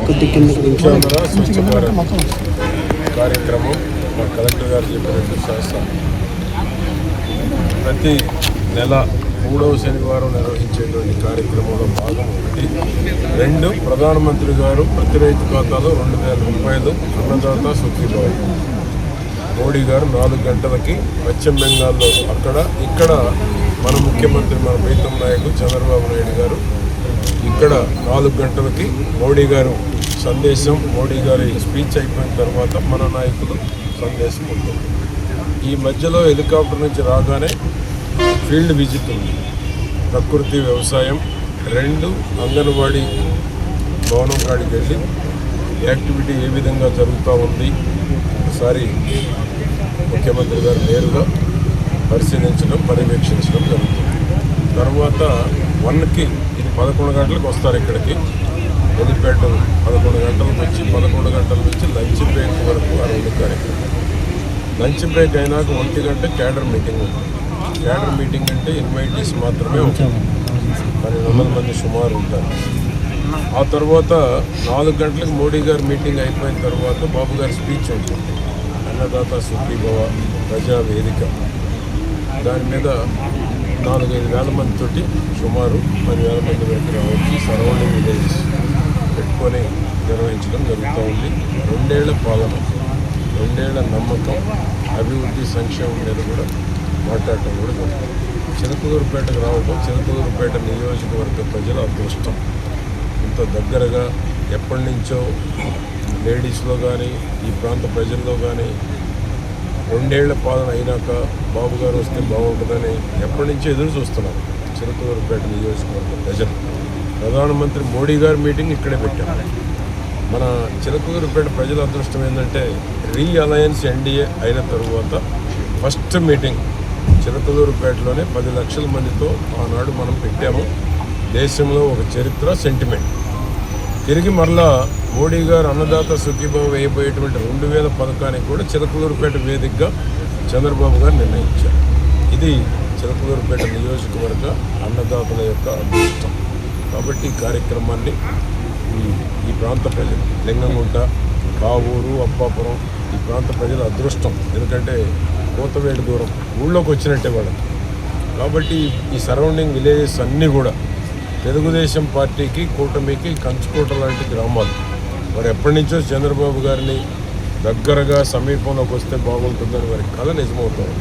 స్వచ్ఛ భారత్ కార్యక్రమం మా కలెక్టర్ గారు చెప్పినట్టు శాస్త్రం ప్రతి నెల 3వ శనివారం నిర్వహించేటువంటి కార్యక్రమంలో భాగం ఒకటి. 2, ప్రధానమంత్రి గారు ప్రతి రైతు ఖాతాలో 2000 రూపాయలు అన్నదాత సుఖీభావ. మోడీ గారు 4 గంటలకి పశ్చిమ బెంగాల్లో ఇక్కడ మన ముఖ్యమంత్రి మన ప్రీతం నాయకుడు చంద్రబాబు నాయుడు గారు ఇక్కడ 4 గంటలకి మోడీ గారు సందేశం, మోడీ గారి స్పీచ్ అయిపోయిన తర్వాత మన నాయకులు సందేశం ఉంటుంది. ఈ మధ్యలో హెలికాప్టర్ నుంచి రాగానే ఫీల్డ్ విజిట్ ఉంది. ప్రకృతి వ్యవసాయం 2 అంగన్వాడీ భవనం కాడికి వెళ్ళి యాక్టివిటీ ఏ విధంగా జరుగుతూ ఉంది ఒకసారి ముఖ్యమంత్రి గారు నేరుగా పరిశీలించడం, పర్యవేక్షించడం జరుగుతుంది. తర్వాత 1కి ఇది 11 గంటలకు వస్తారు ఇక్కడికి. హెలిప్యాడ్ 11 గంటలకు వచ్చి 11 గంటల నుంచి లంచ్ బ్రేక్ వరకు 2 కార్యక్రమం. లంచ్ బ్రేక్ అయినాక 1 గంట క్యాడర్ మీటింగ్ ఉంటుంది. క్యాడర్ మీటింగ్ అంటే ఇన్వైటీస్ మాత్రమే ఉంటుంది. 1200 మంది సుమారు ఉంటారు. ఆ తర్వాత 4 గంటలకు మోడీ గారు మీటింగ్ అయిపోయిన తర్వాత బాబు గారి స్పీచ్ ఉంటుంది. అన్నదాత సుఖీభవ ప్రజా వేదిక, దాని మీద 4-5 వేల మందితోటి సుమారు 10,000 మంది వరకు రావచ్చు. సరౌండింగ్ విలేజెస్ పెట్టుకొని నిర్వహించడం జరుగుతూ ఉంది. 2 ఏళ్ల పాలన, 2 ఏళ్ల నమ్మకం, అభివృద్ధి, సంక్షేమం మీద కూడా మాట్లాడటం కూడా జరుగుతుంది. చిలకలూరుపేటకు రావడం, చిలకలూరుపేట నియోజకవర్గ ప్రజల అదృష్టం. ఇంత దగ్గరగా ఎప్పటి నుంచో లేడీస్లో కానీ ఈ ప్రాంత ప్రజల్లో కానీ 2 ఏళ్ల పాలన అయినాక బాబు గారు వస్తే బాగుంటుందని ఎప్పటి నుంచో ఎదురు చూస్తున్నారు చిలకలూరుపేట నియోజకవర్గ ప్రజలు. ప్రధానమంత్రి మోడీ గారి మీటింగ్ ఇక్కడే పెట్టారు. మన చిలకలూరుపేట ప్రజల అదృష్టం ఏంటంటే రీఅలయన్స్ ఎన్డీఏ అయిన తరువాత ఫస్ట్ మీటింగ్ చిలకలూరుపేటలోనే 10 లక్షల మందితో ఆనాడు మనం పెట్టాము. దేశంలో ఒక చరిత్ర, సెంటిమెంట్. తిరిగి మరలా మోడీ గారు అన్నదాత సుఖీభావ వేయబోయేటువంటి 2000 పథకానికి కూడా చిలకలూరుపేట వేదికగా చంద్రబాబు గారు నిర్ణయించారు. ఇది చిలకలూరుపేట నియోజకవర్గ అన్నదాతల యొక్క అదృష్టం. కాబట్టి ఈ కార్యక్రమాన్ని ఈ ప్రాంత ప్రజలు, లింగంగుంట, కావూరు, అప్పాపురం ఈ ప్రాంత ప్రజల అదృష్టం. ఎందుకంటే కోతవేడు దూరం, ఊళ్ళోకి వచ్చినట్టే వాళ్ళకి. కాబట్టి ఈ సరౌండింగ్ విలేజెస్ అన్నీ కూడా తెలుగుదేశం పార్టీకి, కూటమికి కంచుకోట లాంటి గ్రామాలు. వారు ఎప్పటి నుంచో చంద్రబాబు గారిని దగ్గరగా సమీపంలోకి వస్తే బాగుంటుందని వారి కళ నిజమవుతుంది.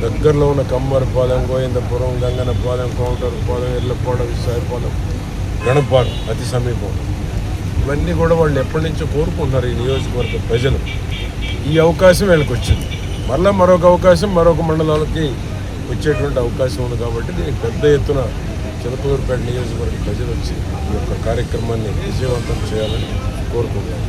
దగ్గరలో ఉన్న కమ్మరిపాలెం, గోవిందపురం, గంగనపాలెం, కౌంటర్పాలెం, ఎర్లపాలెం, విశాఖపాలెం, గణపాలెం అతి సమీపం. ఇవన్నీ కూడా వాళ్ళు ఎప్పటి నుంచో కోరుకుంటున్నారు ఈ నియోజకవర్గ ప్రజలు. ఈ అవకాశం వీళ్ళకి వచ్చింది. మళ్ళీ మరొక అవకాశం మరొక మండలాలకి వచ్చేటువంటి అవకాశం ఉంది. కాబట్టి దీనికి పెద్ద ఎత్తున చిలకలూరుపేట నియోజకవర్గ ప్రజలు వచ్చి ఈ యొక్క కార్యక్రమాన్ని విజయవంతం చేయాలని కోరుకుంటున్నాను.